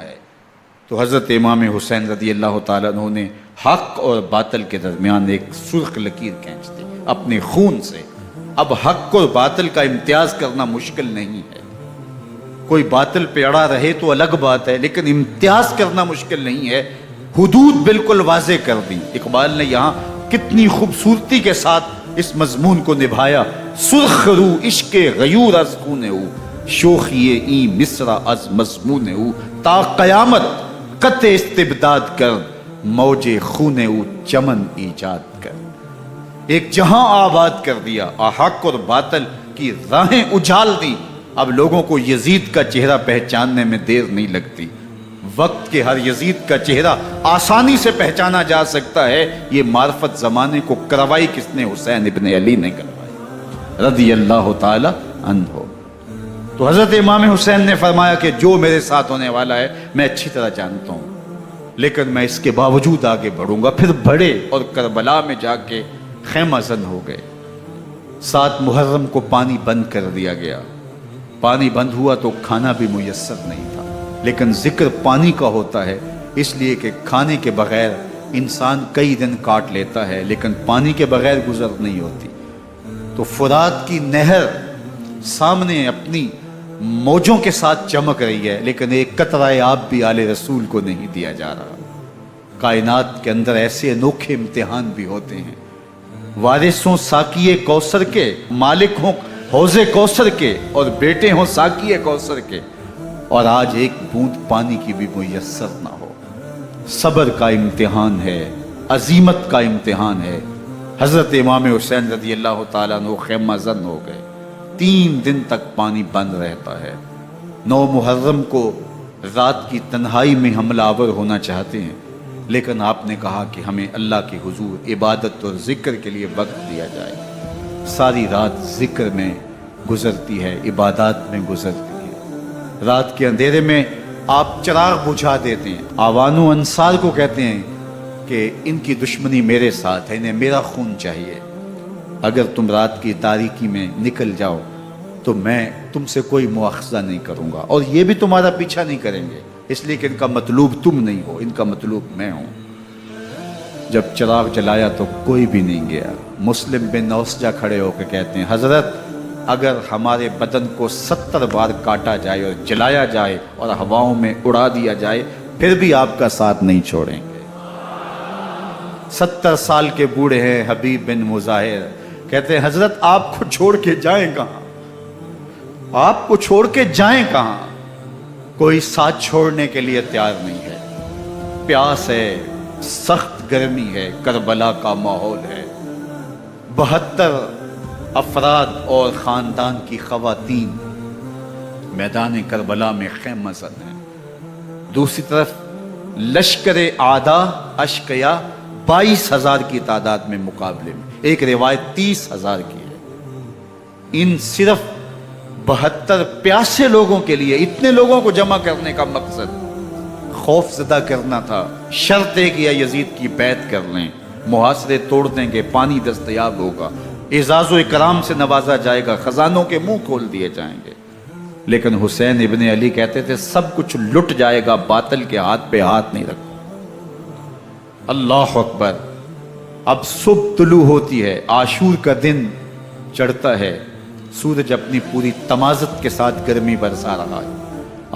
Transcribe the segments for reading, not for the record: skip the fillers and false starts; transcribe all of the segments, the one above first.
ہے۔ تو حضرت امام حسین رضی اللہ تعالیٰ عنہ نے حق اور باطل کے درمیان ایک سرخ لکیر کھینچ دی اپنے خون سے۔ اب حق اور باطل کا امتیاز کرنا مشکل نہیں ہے، کوئی باطل پہ اڑا رہے تو الگ بات ہے، لیکن امتیاز کرنا مشکل نہیں ہے۔ حدود بالکل واضح کر دی۔ اقبال نے یہاں کتنی خوبصورتی کے ساتھ اس مضمون کو نبھایا۔ سرخ رو عشق غیور از خون او، شوخی این مصرع از مضمون او، تا قیامت قطع استبداد کر، موج خون او چمن ایجاد کر۔ ایک جہاں آباد کر دیا، حق اور باطل کی راہیں اجال دی۔ اب لوگوں کو یزید کا چہرہ پہچاننے میں دیر نہیں لگتی۔ وقت کے ہر یزید کا چہرہ آسانی سے پہچانا جا سکتا ہے۔ یہ معرفت زمانے کو کروائی کس نے؟ حسین ابن علی نے کروائی رضی اللہ تعالی عنہ۔ تو حضرت امام حسین نے فرمایا کہ جو میرے ساتھ ہونے والا ہے میں اچھی طرح جانتا ہوں، لیکن میں اس کے باوجود آگے بڑھوں گا۔ پھر بڑھے اور کربلا میں جا کے خیمہ زن ہو گئے۔ 7 محرم کو پانی بند کر دیا گیا۔ پانی بند ہوا تو کھانا بھی میسر نہیں تھا، لیکن ذکر پانی کا ہوتا ہے اس لیے کہ کھانے کے بغیر انسان کئی دن کاٹ لیتا ہے، لیکن پانی کے بغیر گزر نہیں ہوتی۔ تو فرات کی نہر سامنے اپنی موجوں کے ساتھ چمک رہی ہے، لیکن ایک قطرہ آب بھی آل رسول کو نہیں دیا جا رہا۔ کائنات کے اندر ایسے انوکھے امتحان بھی ہوتے ہیں۔ وارث ہوں ساقی کوثر کے، مالک ہوں حوض کوثر کے، اور بیٹے ہوں ساقی کوثر کے، اور آج ایک بوند پانی کی بھی میسر نہ ہو۔ صبر کا امتحان ہے، عزیمت کا امتحان ہے۔ حضرت امام حسین رضی اللہ تعالیٰ عنہ خیمہ زن ہو گئے۔ 3 دن تک پانی بند رہتا ہے۔ 9 محرم کو رات کی تنہائی میں حملہ آور ہونا چاہتے ہیں، لیکن آپ نے کہا کہ ہمیں اللہ کے حضور عبادت اور ذکر کے لیے وقت دیا جائے۔ ساری رات ذکر میں گزرتی ہے، عبادات میں گزرتی ہے۔ رات کے اندھیرے میں آپ چراغ بجھا دیتے ہیں۔ آوان و انصار کو کہتے ہیں کہ ان کی دشمنی میرے ساتھ ہے، انہیں میرا خون چاہیے۔ اگر تم رات کی تاریکی میں نکل جاؤ تو میں تم سے کوئی مواخذہ نہیں کروں گا، اور یہ بھی تمہارا پیچھا نہیں کریں گے، اس لیے کہ ان کا مطلوب تم نہیں ہو، ان کا مطلوب میں ہوں۔ جب چراغ جلایا تو کوئی بھی نہیں گیا۔ مسلم بن اوسجہ کھڑے ہو کے کہتے ہیں حضرت اگر ہمارے بدن کو 70 بار کاٹا جائے اور جلایا جائے اور ہواؤں میں اڑا دیا جائے پھر بھی آپ کا ساتھ نہیں چھوڑیں گے۔ 70 سال کے بوڑھے ہیں حبیب بن مظاہر، کہتے ہیں حضرت آپ کو چھوڑ کے جائیں کہاں، آپ کو چھوڑ کے جائیں کہاں؟ کوئی ساتھ چھوڑنے کے لیے تیار نہیں ہے۔ پیاس ہے، سخت گرمی ہے، کربلا کا ماحول ہے، 72 افراد اور خاندان کی خواتین میدان کربلا میں خیمہ زن ہیں۔ دوسری طرف لشکر اعداء اشقیا 22,000 کی تعداد میں مقابلے میں، ایک روایت 30,000 کی ہے۔ ان صرف 72 پیاسے لوگوں کے لیے اتنے لوگوں کو جمع کرنے کا مقصد خوف زدہ کرنا تھا۔ شرط ہے کہ یزید کی بیعت کر لیں، محاصرے توڑ دیں گے، پانی دستیاب ہوگا، اعزاز و اکرام سے نوازا جائے گا، خزانوں کے منہ کھول دیے جائیں گے۔ لیکن حسین ابن علی کہتے تھے سب کچھ لٹ جائے گا، باطل کے ہاتھ پہ ہاتھ نہیں رکھو۔ اللہ اکبر۔ اب صبح طلوع ہوتی ہے، عاشور کا دن چڑھتا ہے، سورج اپنی پوری تمازت کے ساتھ گرمی برسا رہا ہے۔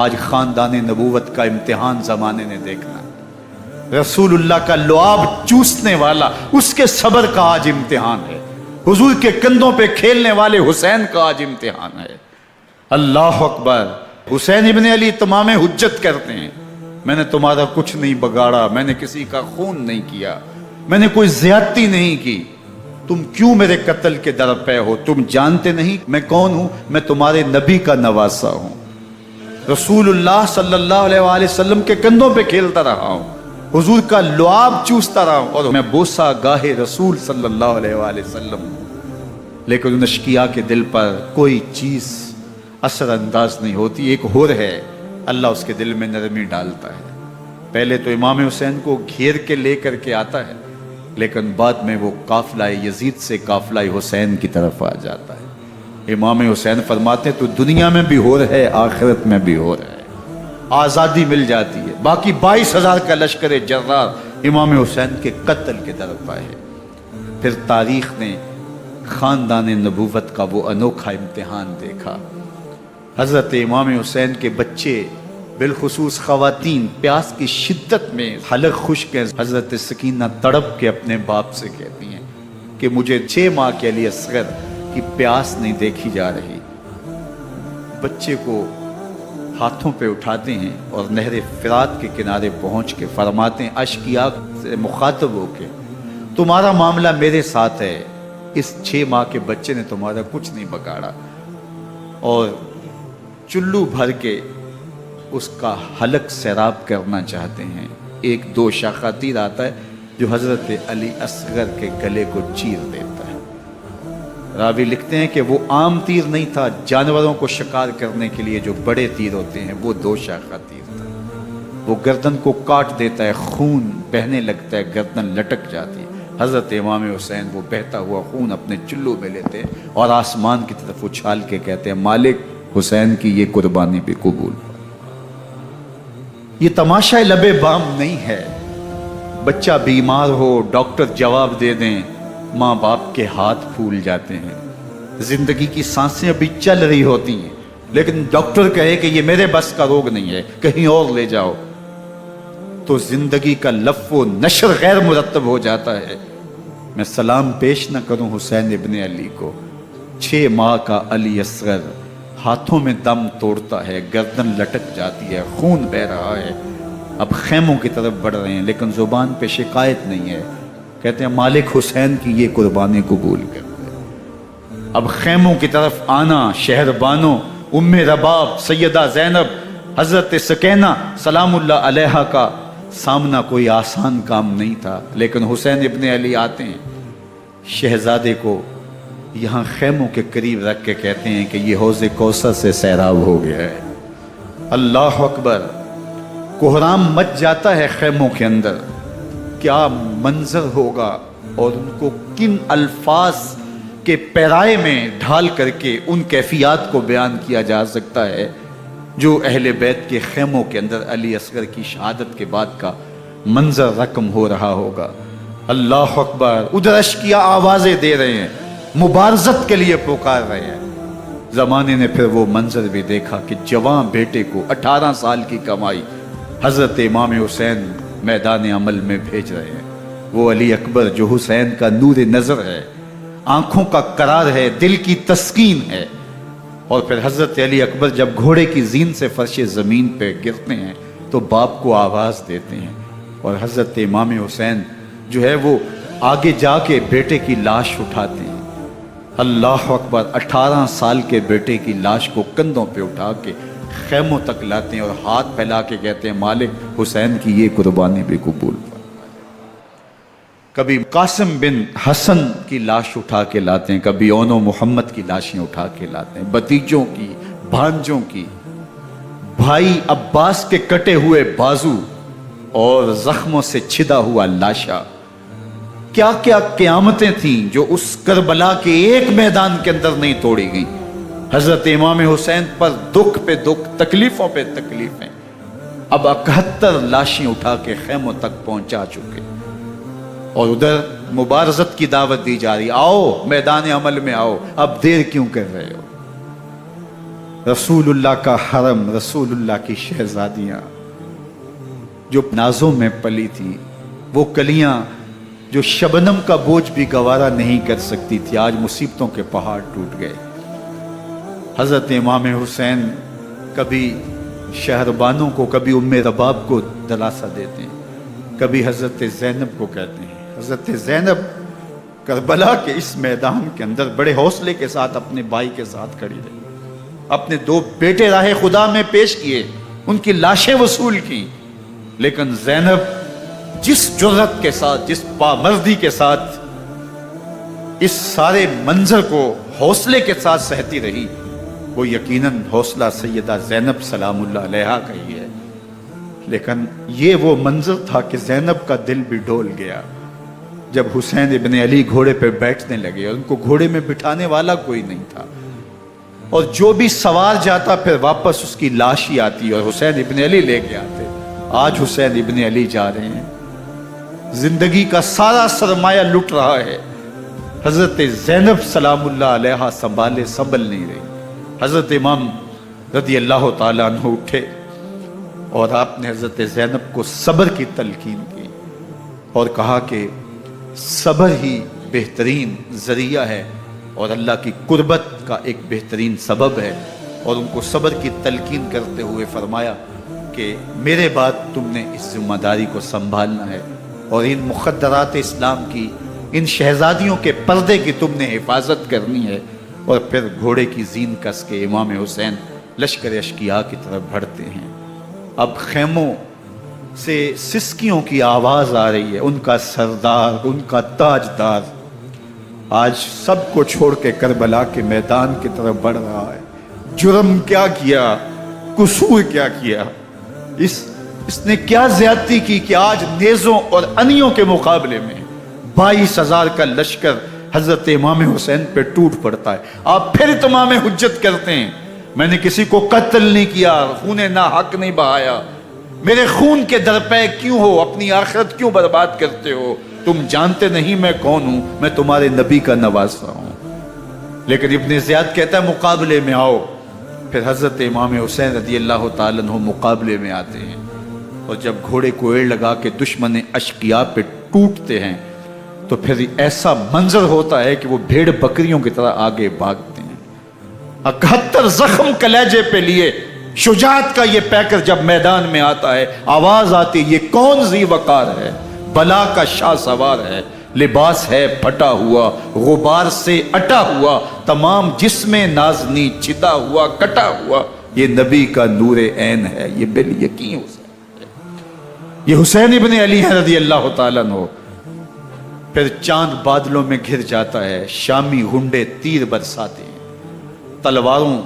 آج خاندان نبوت کا امتحان زمانے نے دیکھنا ہے۔ رسول اللہ کا لعاب چوسنے والا اس کے صبر کا آج امتحان ہے۔ حضور کے کندھوں پہ کھیلنے والے حسین کا آج امتحان ہے۔ اللہ اکبر۔ حسین ابن علی تمام حجت کرتے ہیں میں نے تمہارا کچھ نہیں بگاڑا، میں نے کسی کا خون نہیں کیا، میں نے کوئی زیادتی نہیں کی، تم کیوں میرے قتل کے در پہ ہو؟ تم جانتے نہیں میں کون ہوں؟ میں تمہارے نبی کا نواسا ہوں، رسول اللہ صلی اللہ علیہ وآلہ وسلم کے کندھوں پہ کھیلتا رہا ہوں، حضور کا لعاب چوستا رہا ہوں، اور میں بوسہ گاہ رسول صلی اللہ علیہ وآلہ وسلم ہوں۔ لیکن ان اشقیاء کے دل پر کوئی چیز اثر انداز نہیں ہوتی۔ ایک ہور ہے، اللہ اس کے دل میں نرمی ڈالتا ہے۔ پہلے تو امام حسین کو گھیر کے لے کر کے آتا ہے، لیکن بعد میں وہ قافلہ یزید سے قافلہ حسین کی طرف آ جاتا ہے۔ امام حسین فرماتے ہیں تو دنیا میں بھی ہو رہا ہے، آخرت میں بھی ہو رہا ہے۔ آزادی مل جاتی ہے. باقی 22,000 کا لشکر جرار امام حسین کے قتل کے طرف آئے. پھر تاریخ نے خاندان نبوت کا وہ انوکھا امتحان دیکھا. حضرت امام حسین کے بچے بالخصوص خواتین پیاس کی شدت میں حلق خشک ہیں. حضرت سکینہ تڑپ کے اپنے باپ سے کہتی ہیں کہ مجھے 6 ماہ کے علی اصغر کی پیاس نہیں دیکھی جا رہی. بچے کو ہاتھوں پہ اٹھاتے ہیں اور نہر فرات کے کنارے پہنچ کے فرماتے ہیں اشک کی آنکھ سے مخاطب ہو کے تمہارا معاملہ میرے ساتھ ہے. اس 6 ماہ کے بچے نے تمہارا کچھ نہیں بگاڑا. اور چلو بھر کے اس کا حلق سیراب کرنا چاہتے ہیں. ایک دوشاخہ تیر آتا ہے جو حضرت علی اصغر کے گلے کو چیر دیتا ہے. راوی لکھتے ہیں کہ وہ عام تیر نہیں تھا، جانوروں کو شکار کرنے کے لیے جو بڑے تیر ہوتے ہیں وہ دوشاخہ تیر تھا. وہ گردن کو کاٹ دیتا ہے، خون بہنے لگتا ہے، گردن لٹک جاتی ہے. حضرت امام حسین وہ بہتا ہوا خون اپنے چلو میں لیتے ہیں اور آسمان کی طرف اچھال کے کہتے ہیں مالک حسین کی یہ قربانی بھی قبول. یہ تماشا لبے بام نہیں ہے. بچہ بیمار ہو، ڈاکٹر جواب دے دیں، ماں باپ کے ہاتھ پھول جاتے ہیں. زندگی کی سانسیں ابھی چل رہی ہوتی ہیں لیکن ڈاکٹر کہے کہ یہ میرے بس کا روگ نہیں ہے، کہیں اور لے جاؤ، تو زندگی کا لف و نشر غیر مرتب ہو جاتا ہے. میں سلام پیش نہ کروں حسین ابن علی کو. 6 ماہ کا علی اصغر ہاتھوں میں دم توڑتا ہے، گردن لٹک جاتی ہے، خون بہہ رہا ہے. اب خیموں کی طرف بڑھ رہے ہیں لیکن زبان پہ شکایت نہیں ہے. کہتے ہیں مالک حسین کی یہ قربانی قبول کرتے. اب خیموں کی طرف آنا، شہر بانو، ام رباب، سیدہ زینب، حضرت سکینہ سلام اللہ علیہا کا سامنا کوئی آسان کام نہیں تھا. لیکن حسین ابن علی آتے ہیں، شہزادے کو یہاں خیموں کے قریب رکھ کے کہتے ہیں کہ یہ حوض کوثر سے سیراب ہو گیا ہے. اللہ اکبر. کوہرام مچ جاتا ہے خیموں کے اندر. کیا منظر ہوگا اور ان کو کن الفاظ کے پیرائے میں ڈھال کر کے ان کیفیات کو بیان کیا جا سکتا ہے جو اہل بیت کے خیموں کے اندر علی اصغر کی شہادت کے بعد کا منظر رقم ہو رہا ہوگا. اللہ اکبر. ادھر اشکیا آوازیں دے رہے ہیں، مبارزت کے لیے پکار رہے ہیں. زمانے نے پھر وہ منظر بھی دیکھا کہ جوان بیٹے کو 18 سال کی کمائی حضرت امام حسین میدان عمل میں بھیج رہے ہیں. وہ علی اکبر جو حسین کا نور نظر ہے، آنکھوں کا قرار ہے، دل کی تسکین ہے. اور پھر حضرت علی اکبر جب گھوڑے کی زین سے فرش زمین پہ گرتے ہیں تو باپ کو آواز دیتے ہیں اور حضرت امام حسین جو ہے وہ آگے جا کے بیٹے کی لاش اٹھاتے ہیں. اللہ اکبر. 18 سال کے بیٹے کی لاش کو کندھوں پہ اٹھا کے خیموں تک لاتے ہیں اور ہاتھ پھیلا کے کہتے ہیں مالک حسین کی یہ قربانی بھی قبول. کبھی قاسم بن حسن کی لاش اٹھا کے لاتے ہیں، کبھی اون و محمد کی لاشیں اٹھا کے لاتے ہیں، بھتیجوں کی، بھانجوں کی، بھائی عباس کے کٹے ہوئے بازو اور زخموں سے چھدا ہوا لاشا. کیا کیا قیامتیں تھیں جو اس کربلا کے ایک میدان کے اندر نہیں توڑی گئیں. حضرت امام حسین پر دکھ پہ دکھ، تکلیفوں پہ تکلیفیں. اب 71 لاشیں اٹھا کے خیموں تک پہنچا چکے اور ادھر مبارزت کی دعوت دی جا رہی. آؤ میدان عمل میں آؤ، اب دیر کیوں کر رہے ہو. رسول اللہ کا حرم، رسول اللہ کی شہزادیاں جو نازوں میں پلی تھی، وہ کلیاں جو شبنم کا بوجھ بھی گوارا نہیں کر سکتی تھی، آج مصیبتوں کے پہاڑ ٹوٹ گئے. حضرت امام حسین کبھی شہربانوں کو، کبھی ام رباب کو دلاسا دیتے ہیں، کبھی حضرت زینب کو کہتے ہیں. حضرت زینب کربلا کے اس میدان کے اندر بڑے حوصلے کے ساتھ اپنے بھائی کے ساتھ کھڑی رہی، اپنے 2 بیٹے راہ خدا میں پیش کیے، ان کی لاشیں وصول کی. لیکن زینب جس جرأت کے ساتھ، جس پامردی کے ساتھ اس سارے منظر کو حوصلے کے ساتھ سہتی رہی، وہ یقیناً حوصلہ سیدہ زینب سلام اللہ علیہا کا ہی ہے. لیکن یہ وہ منظر تھا کہ زینب کا دل بھی ڈول گیا جب حسین ابن علی گھوڑے پہ بیٹھنے لگے اور ان کو گھوڑے میں بٹھانے والا کوئی نہیں تھا. اور جو بھی سوار جاتا پھر واپس اس کی لاش ہی آتی اور حسین ابن علی لے کے آتے۔ آج حسین ابن علی جا رہے ہیں، زندگی کا سارا سرمایہ لٹ رہا ہے۔ حضرت زینب سلام اللہ علیہا سنبھل نہیں رہی۔ حضرت امام رضی اللہ تعالیٰ عنہ اٹھے اور آپ نے حضرت زینب کو صبر کی تلقین کی اور کہا کہ صبر ہی بہترین ذریعہ ہے اور اللہ کی قربت کا ایک بہترین سبب ہے، اور ان کو صبر کی تلقین کرتے ہوئے فرمایا کہ میرے بعد تم نے اس ذمہ داری کو سنبھالنا ہے اور ان مخدرات اسلام کی، ان شہزادیوں کے پردے کی تم نے حفاظت کرنی ہے۔ اور پھر گھوڑے کی زین کس کے امام حسین لشکر اشقیاء کی طرف بڑھتے ہیں۔ اب خیموں سے سسکیوں کی آواز آ رہی ہے، ان کا سردار، ان کا تاجدار آج سب کو چھوڑ کے کربلا کے میدان کی طرف بڑھ رہا ہے۔ جرم کیا کیا، قصور کیا کیا، اس نے کیا زیادتی کی کہ آج نیزوں اور انیوں کے مقابلے میں 22,000 کا لشکر حضرت امام حسین پہ ٹوٹ پڑتا ہے۔ آپ پھر تمام حجت کرتے ہیں میں نے کسی کو قتل نہیں کیا، خون ناحق نہیں بہایا، میرے خون کے درپے کیوں ہو، اپنی آخرت کیوں برباد کرتے ہو؟ تم جانتے نہیں میں کون ہوں، میں تمہارے نبی کا نواسا ہوں۔ لیکن ابن زیاد کہتا ہے مقابلے میں آؤ۔ پھر حضرت امام حسین رضی اللہ تعالیٰ عنہ مقابلے میں آتے ہیں، اور جب گھوڑے کو ایڑ لگا کے دشمن اشقیاء پہ ٹوٹتے ہیں تو پھر ایسا منظر ہوتا ہے کہ وہ بھیڑ بکریوں کی طرح آگے بھاگتے ہیں۔ 71 زخم کلیجے پہ لیے شجاعت کا یہ پیکر جب میدان میں آتا ہے، آواز آتی یہ کون ذی وقار ہے، بلا کا شاہ سوار ہے، لباس ہے پھٹا ہوا، غبار سے اٹا ہوا، تمام جسم نازنی چتا ہوا کٹا ہوا، یہ نبی کا نور عین ہے، یہ بال یقین حسین ہے، یہ حسین ابن علی ہے رضی اللہ تعالیٰ عنہ۔ پھر چاند بادلوں میں گھر جاتا ہے، شامی گنڈے تیر برساتے ہیں، تلواروں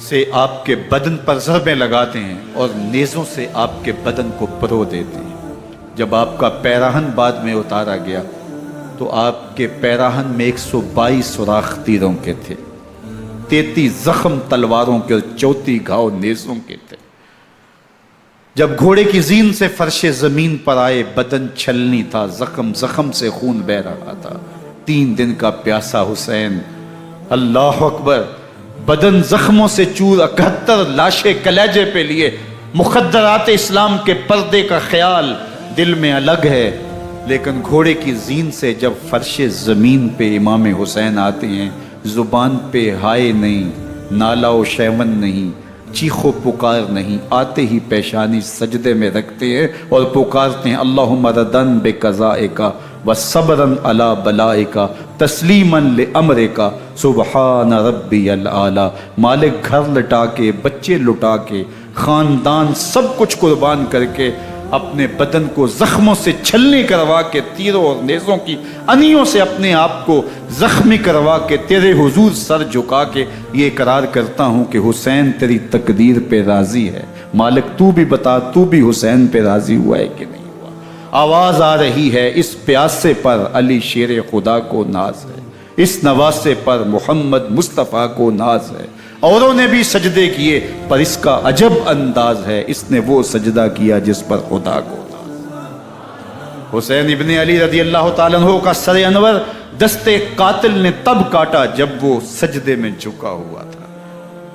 سے آپ کے بدن پر ضربیں لگاتے ہیں اور نیزوں سے آپ کے بدن کو پرو دیتے ہیں۔ جب آپ کا پیراہن بعد میں اتارا گیا تو آپ کے پیراہن میں 122 سوراخ تیروں کے تھے، 33 زخم تلواروں کے اور 34 گھاؤ نیزوں کے تھے۔ جب گھوڑے کی زین سے فرش زمین پر آئے بدن چھلنی تھا، زخم سے خون بہ رہا تھا، 3 دن کا پیاسا حسین، اللہ اکبر، بدن زخموں سے چور، 71 لاشیں کلیجے پہ لیے، مخدرات اسلام کے پردے کا خیال دل میں الگ ہے، لیکن گھوڑے کی زین سے جب فرش زمین پہ امام حسین آتے ہیں، زبان پہ ہائے نہیں، نالا و شیون نہیں، چیخ و پکار نہیں، آتے ہی پیشانی سجدے میں رکھتے ہیں اور پکارتے ہیں اللہم ردن بقضائک وصبرن علی بلائک تسلیما لامرک سبحان ربی الاعلی۔ مالک گھر لٹا کے، بچے لٹا کے، خاندان سب کچھ قربان کر کے، اپنے بدن کو زخموں سے چھلنی کروا کے، تیروں اور نیزوں کی انیوں سے اپنے آپ کو زخمی کروا کے، تیرے حضور سر جھکا کے یہ اقرار کرتا ہوں کہ حسین تیری تقدیر پہ راضی ہے، مالک تو بھی بتا، تو بھی حسین پہ راضی ہوا ہے کہ نہیں ہوا؟ آواز آ رہی ہے اس پیاسے پر علی شیر خدا کو ناز ہے، اس نواسے پر محمد مصطفیٰ کو ناز ہے، اوروں نے بھی سجدے کیے پر اس کا عجب انداز ہے، اس نے وہ سجدہ کیا جس پر خدا کو ناز۔ حسین ابن علی رضی اللہ تعالیٰ عنہ کا سر انور دستے قاتل نے تب کاٹا جب وہ سجدے میں جھکا ہوا تھا۔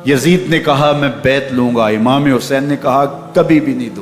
یزید نے کہا میں بیعت لوں گا، امام حسین نے کہا کبھی بھی نہیں دوں گا۔